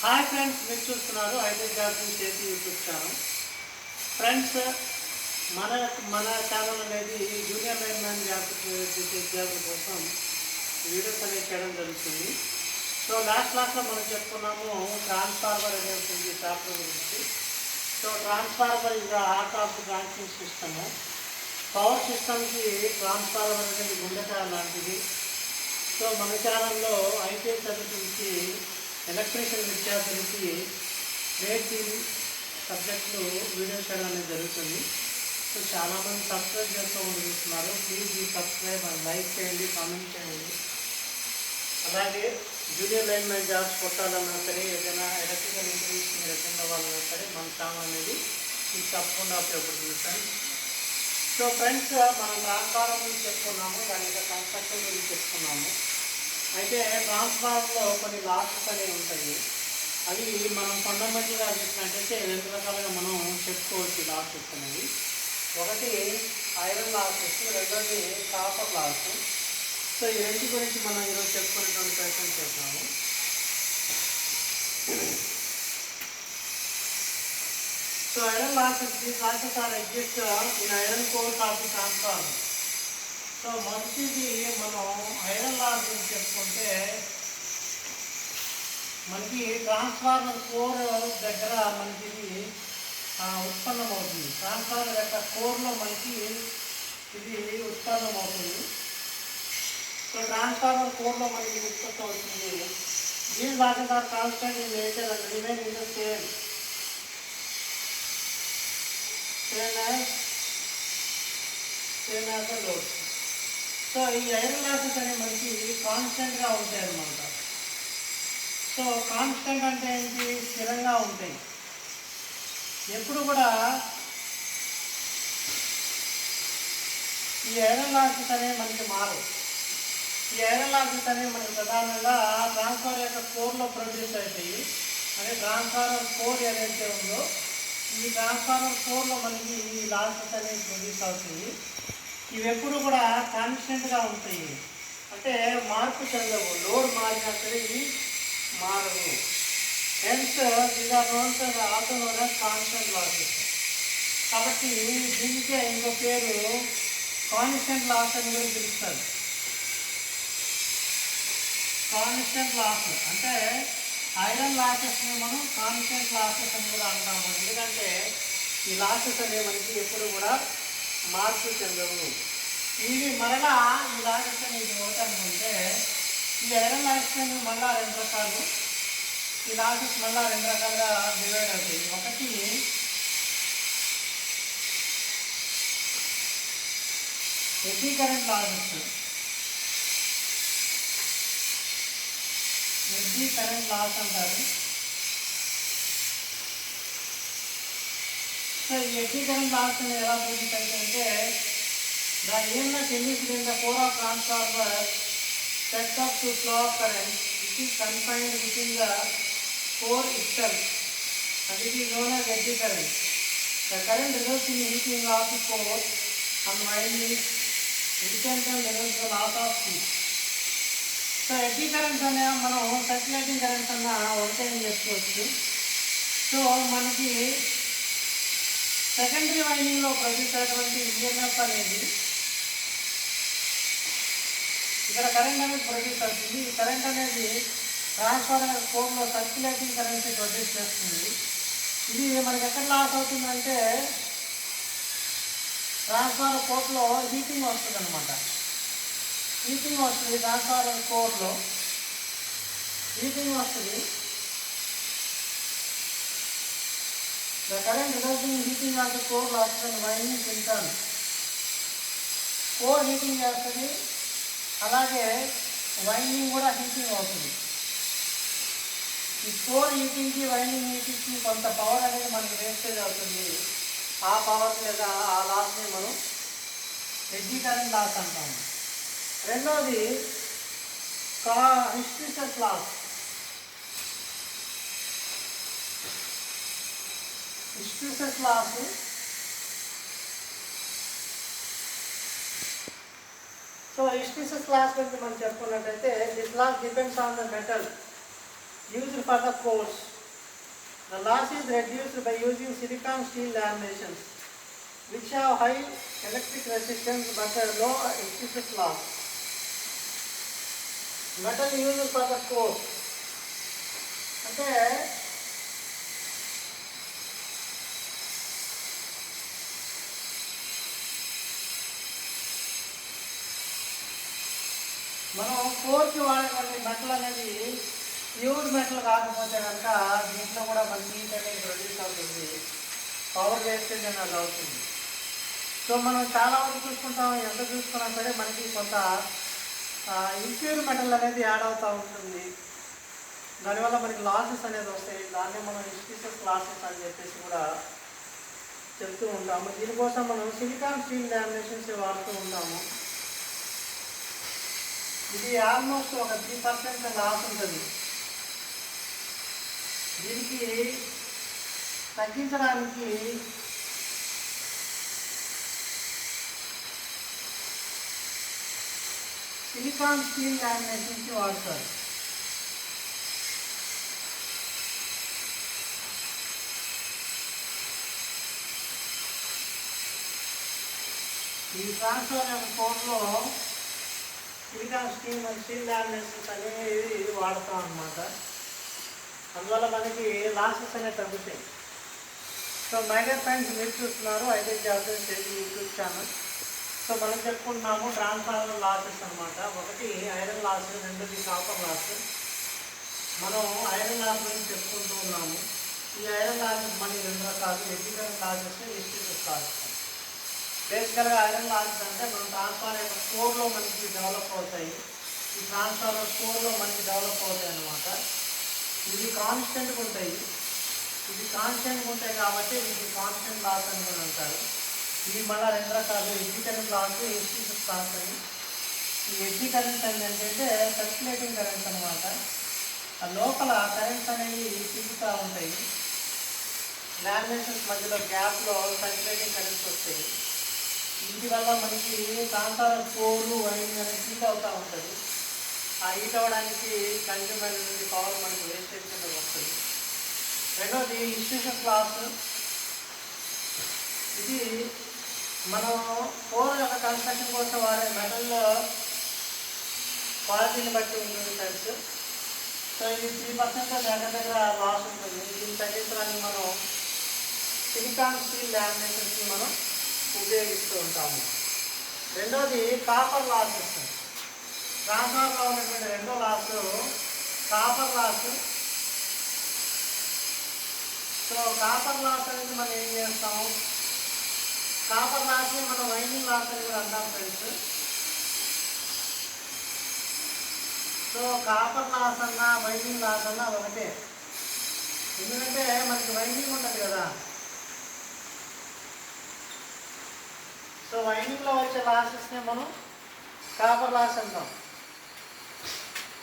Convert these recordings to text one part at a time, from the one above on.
Hi friends, మీరు చూస్తున్నారు ఐటెక్ jobs చేసి యూట్యూబ్ ఛానల్. ఫ్రెండ్స్, మన మన ఛానల్ అనేది జూనియర్ లైన్మెన్ జాబ్ కోసం వీడియోస్ అనేది చేయడం జరుగుతుంది. సో లాస్ట్ క్లాస్లో మనం చెప్పుకున్నాము ట్రాన్స్ఫార్మర్ అనేటువంటి చాప్టర్ గురించి. So transformer is the heart of the branching system. Power సిస్టమ్కి ట్రాన్స్ఫార్మర్ అనేది గుండెకాయ లాంటిది. సో మన ఛానల్లో ఐటీఐ చదువుకి ఎలక్ట్రీషియన్ విద్యార్థులకి రేటింగ్ సబ్జెక్టులు వీడియోస్ చేయడం అనేది జరుగుతుంది. సో చాలామంది సబ్స్క్రైబ్ చేస్తూ చూస్తున్నారు. ప్లీజ్ ఈ సబ్స్క్రైబ్ అండ్ లైక్ చేయండి, కామెంట్ చేయండి. అలాగే జూనియర్ లైన్మెన్ జాబ్స్ కొట్టాలన్నా సరే, ఏదైనా ఎలక్ట్రికల్ ఇంటర్వ్యూస్ మీరు అటెండ్ అవ్వాలన్నా సరే మన ఛానల్ అనేది మీకు తప్పకుండా ఉపయోగపడుతుంది ఫ్రెండ్స్. సో ఫ్రెండ్స్, మనం ట్రాన్స్ఫార్మర్ గురించి చెప్పుకున్నాము, దాని యొక్క కన్స్ట్రక్షన్ గురించి చెప్పుకున్నాము. అయితే ట్రాన్స్ఫార్మర్లో కొన్ని లాసెస్ అనేవి ఉంటాయి. అవి మనం ఫండమెంటల్గా చూసినట్టయితే రెండు రకాలుగా మనం చెప్పుకోవచ్చు లాసెస్ అనేవి. ఒకటి ఐరన్ లాసెస్, రెండోది కాపర్ లాస్. సో ఈ రెండు గురించి మనం ఈరోజు చెప్పుకునేటువంటి ప్రయత్నం చేస్తున్నాము. So iron losses, these losses are exist in iron cores of the transformer. So మొదటిది మనం ఐరన్ లాస్ గురించి చెప్పుకుంటే, మనకి ట్రాన్స్ఫార్మర్ కోర్ దగ్గర మనకి ఇది ఉత్పన్నమవుతుంది. ట్రాన్స్ఫార్మర్ యొక్క కోర్లో మనకి ఇది ఉత్పన్నమవుతుంది. సో ట్రాన్స్ఫార్మర్ కోర్లో మనకి ఉత్పత్తి అవుతుంది. దీని losses are constant in nature and remain in the same as the load. So ఈ ఐరన్ లాసెస్ అనేవి మనకి కాన్స్టెంట్గా ఉంటాయి అన్నమాట. సో కాన్స్టెంట్ అంటే ఏంటి? స్థిరంగా ఉంటాయి. ఎప్పుడు కూడా ఈ ఐరన్ లాసెస్ అనేవి మనకి మారవు. ఈ ఐరన్ లాసెస్ అనేవి మనకి ప్రధానంగా ట్రాన్స్ఫార్మర్ యొక్క కోర్లో ప్రొడ్యూస్ అవుతాయి. అంటే ట్రాన్స్ఫార్మర్ కోర్ ఏదైతే ఉందో, ఈ ట్రాన్స్ఫార్మర్ కోర్లో మనకి ఈ లాసెస్ అనేవి ప్రొడ్యూస్ అవుతాయి. ఇవి ఎప్పుడు కూడా కాన్స్టెంట్గా ఉంటాయి, అంటే మార్పు చెందవు. లోడ్ మారినా సరే ఇవి మారవు. Hence these are also known as constant losses. కాబట్టి దీనికే ఇంకో పేరు కాన్స్టెంట్ లాస్ అని కూడా పిలుస్తారు. కాన్స్టెంట్ లాస్ అంటే ఐరన్ లాసెస్ని మనం కాన్స్టెంట్ లాసెస్ అని కూడా అంటాము. ఎందుకంటే ఈ లాసెస్ అనేవి మనకి ఎప్పుడు కూడా మార్పు చెందవు. ఇవి మరలా ఈ లాసెస్ అనేది అవుతానుకుంటే, ఈ ఐరన్ లాసెస్ మళ్ళా రెండు రకాలు. ఈ లాసెస్ మళ్ళా రెండు రకాలుగా డివైడ్ అవుతాయి. ఒకటి eddy current losses. Eddy current loss అంటారు. సో ఈ ఎడ్డీ కరెంట్ లాస్ ఎలా ప్రొడ్యూస్ అవుతాయంటే, the EMF emitted in the core of transformer sets up to flow of current which is confined within the core itself, and it is known as eddy current. The current results in heating of the core and winding, which in turn results in the loss of heat. So eddy currents అనే మనం circulating currents అన్న ఒకటే చేసుకోవచ్చు. So మనకి secondary వైండింగ్లో produce అయినటువంటి EMF అనేది ఇక్కడ కరెంట్ అనేది ప్రొడ్యూస్ అవుతుంది. ఈ కరెంట్ అనేది ట్రాన్స్ఫార్మర్ కోర్లో సర్క్యులేటింగ్ కరెంట్ ప్రొడ్యూస్ చేస్తుంది. ఇది మనకి ఎక్కడ లాస్ అవుతుందంటే, ట్రాన్స్ఫార్మర్ కోర్లో హీటింగ్ వస్తుంది అనమాట. హీటింగ్ వస్తుంది, ట్రాన్స్ఫార్మర్ కోర్లో హీటింగ్ వస్తుంది. The current resulting in heating of the core losses and windings in turn. Core heating చేస్తుంది, అలాగే వైండింగ్ కూడా హీటింగ్ అవుతుంది. ఈ కోర్ హీటింగ్కి వైండింగ్ హీటింగ్కి కొంత పవర్ అనేది మనకి వేస్టేజ్ అవుతుంది. ఆ పవర్ లేదా ఆ లాస్ని మనం ఎడ్డీ కరెంట్ లాస్ అంటాము. రెండవది hysteresis loss. Hysteresis loss so hysteresis loss గురించి మనం చెప్పుకున్నట్టయితే, this loss depends on the metal used for the course. The loss is reduced by using silicon steel laminations, which have high electric resistance but a low hysteresis loss. Metal used for the core. అంటే మనం కోర్కి వాడేటువంటి metal అనేది pure metal కాకపోతే కనుక దీంట్లో కూడా మనకి heat అనేది ప్రొడ్యూస్ అవుతుంది, పవర్ వేస్టేజ్ అనేది అవుతుంది. సో మనం చాలా వరకు చూసుకుంటాం, ఎంత చూసుకున్నా సరే మనకి కొంత ఇంప్యూర్ మెటల్ అనేది యాడ్ అవుతూ ఉంటుంది. దానివల్ల మనకి లాసెస్ అనేది వస్తాయి. దాన్ని మనం హిస్టీరియస్ లాసెస్ అని చెప్పేసి కూడా చెప్తూ ఉంటాము. దీనికోసం మనం సిలికాన్ స్టీల్ లామినేషన్స్ వాడుతూ ఉంటాము. ఇది ఆల్మోస్ట్ ఒక 3% లాస్ ఉంటుంది. దీనికి తగ్గించడానికి సిలికాన్ స్టీల్ లామినేషన్స్ వాడతారు. ఈ ట్రాన్స్ఫర్ ఫోన్లో సిలికాన్ స్టీల్ లామినేషన్స్ అనేవి వాడతాం అన్నమాట. అందువల్ల మనకి లాసెస్ అనేవి తగ్గుతాయి. సో మై డియర్ ఫ్రెండ్స్, మీరు చూస్తున్నారు ఐటెక్ జాబ్స్ యూట్యూబ్ ఛానల్. సో మనం చెప్పుకుంటున్నాము ట్రాన్స్ఫార్మర్ లాసెస్ అనమాట. ఒకటి ఐరన్ లాస్, రెండోది కాపర్ లాస్. మనం ఐరన్ లాస్ గురించి చెప్పుకుంటూ ఉన్నాము. ఈ ఐరన్ లాసెస్ మనకి 2 రకాలు: ఎలక్ట్రికల్ లాసెస్, హిస్టీరియస్ లాసెస్. బేసికల్గా ఐరన్ లాసెస్ అంటే మనం ట్రాన్స్ఫార్మర్ కోర్లో మనకి డెవలప్ అవుతాయి. ఈ ట్రాన్స్ఫార్మర్ కోర్లో మనకి డెవలప్ అవుతాయి అన్నమాట. ఇవి కాన్స్టెంట్గా ఉంటాయి. ఇది కాన్స్టెంట్గా ఉంటాయి కాబట్టి ఇది కాన్స్టెంట్ లాస్ అని కూడా అంటారు. ఇవి మళ్ళీ 2 రకాలు: ఎడ్జీ కరెంట్ లాస్, హిస్టీరియస్ లాస్ అని. ఈ ఎడ్జీ కరెంట్స్ ఏంటంటే సర్క్యులేటింగ్ కరెంట్స్ అనమాట. ఆ లోపల కరెంట్స్ అనేవి తిరుగుతూ ఉంటాయి. లామినేషన్స్ మధ్యలో గ్యాప్లో సర్క్యులేటింగ్ కరెంట్స్ వస్తాయి. వీటి వల్ల మనకి ట్రాన్స్ఫార్మర్ కోరు వైండింగ్ అనేది హీట్ అవుతూ ఉంటుంది. ఆ హీట్ అవ్వడానికి కన్జ్యూమ్ అయినటువంటి పవర్ మనకి వేస్టేజ్ కింద వస్తుంది. రెండోది హిస్టీరియస్ లాస్. ఇది మనం కోర్ యొక్క కన్స్ట్రక్షన్ కోసం వాడే మెటల్ క్వాలిటీని బట్టి ఉంటుంది ఫ్రెండ్స్. సో ఇది 3% దగ్గర లాస్ ఉంటుంది. దీన్ని తగ్గించడానికి మనం సిలికాన్ స్టీల్ లామినేషన్స్ని మనం ఉపయోగిస్తూ ఉంటాము. రెండోది కాపర్ లాసెస్. ట్రాన్స్ఫార్మర్లో ఉన్నటువంటి రెండో loss copper loss. So copper loss అనేది మనం ఏం చేస్తాము, కాపర్ లాస్ని మనం వైండింగ్ లాస్ అని కూడా అంటాం ఫ్రెండ్స్. సో కాపర్ లాస్ అన్నా వైండింగ్ లాస్ అన్నా ఒకటే. ఎందుకంటే మనకి వైండింగ్ ఉంటుంది కదా. సో వైండింగ్లో వచ్చే లాసెస్నే మనం కాపర్ లాస్ అంటాం.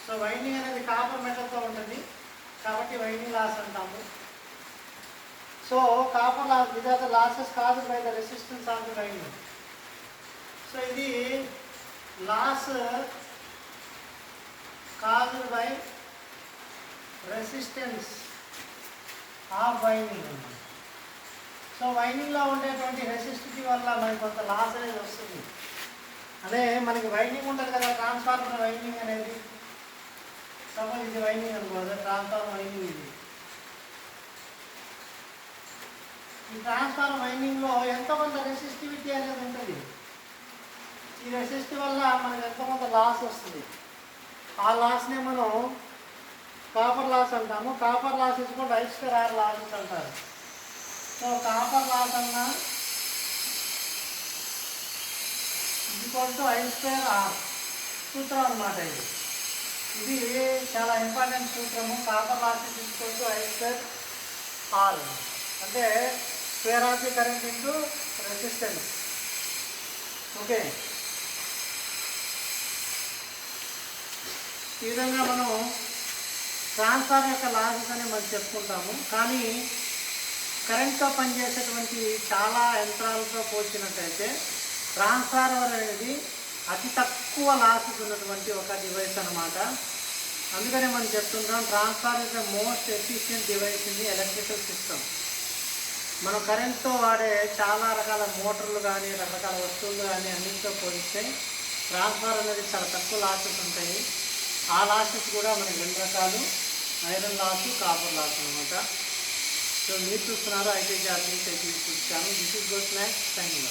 సో వైండింగ్ అనేది కాపర్ మెటల్తో ఉంటుంది కాబట్టి వైండింగ్ లాస్ అంటాము. So copper loss, these are the losses caused by the resistance of the winding. So ఇది loss caused by resistance of winding. So వైండింగ్లో ఉండేటువంటి రెసిస్టివిటీ వల్ల మనకి కొంత లాస్ అనేది వస్తుంది. అదే మనకి వైండింగ్ ఉంటుంది కదా, ట్రాన్స్ఫార్మర్ వైండింగ్ అనేది. సపోజ్ ఇది వైండింగ్ అనుకోదు, ట్రాన్స్ఫార్మర్ వైండింగ్ ఇది. ఈ ట్రాన్స్ఫార్మర్ వైండింగ్లో ఎంతో కొంత రెసిస్టివిటీ అనేది ఉంటుంది. ఈ రెసిస్టివ్ వల్ల మనకి ఎంతో కొంత లాస్ వస్తుంది. ఆ లాస్నే మనం కాపర్ లాస్ అంటాము. కాపర్ లాస్ కూడా I2R లాసెస్ అంటారు. సో కాపర్ లాస్ అన్నా I2R సూత్రం అన్నమాట. ఇది చాలా ఇంపార్టెంట్ సూత్రము. కాపర్ లాస్ I2R అంటే square of the current into resistance. Okay, ఈ విధంగా మనం ట్రాన్స్ఫార్మర్ యొక్క లాసెస్ అని మనం చెప్పుకుంటాము. కానీ కరెంట్తో పనిచేసేటువంటి చాలా యంత్రాలతో పోల్చినట్టయితే ట్రాన్స్ఫార్మర్ అనేది అతి తక్కువ లాసెస్ ఉన్నటువంటి ఒక డివైస్ అన్నమాట. అందుకనే మనం చెప్తుంటాం transformer is the most efficient device in the electrical system. మనం కరెంట్తో వాడే చాలా రకాల మోటార్లు కానీ రకరకాల వస్తువులు కానీ అన్నిటితో పోలిస్తే ట్రాన్స్ఫార్మర్ అనేది చాలా తక్కువ లాసెస్ ఉంటాయి. ఆ లాసెస్ కూడా మనకి 2 రకాలు, ఐరన్ లాస్, కాపర్ లాస్ అనమాట. సో మీరు చూస్తున్నారు IT job news YouTube channel. This is good match. Thank you.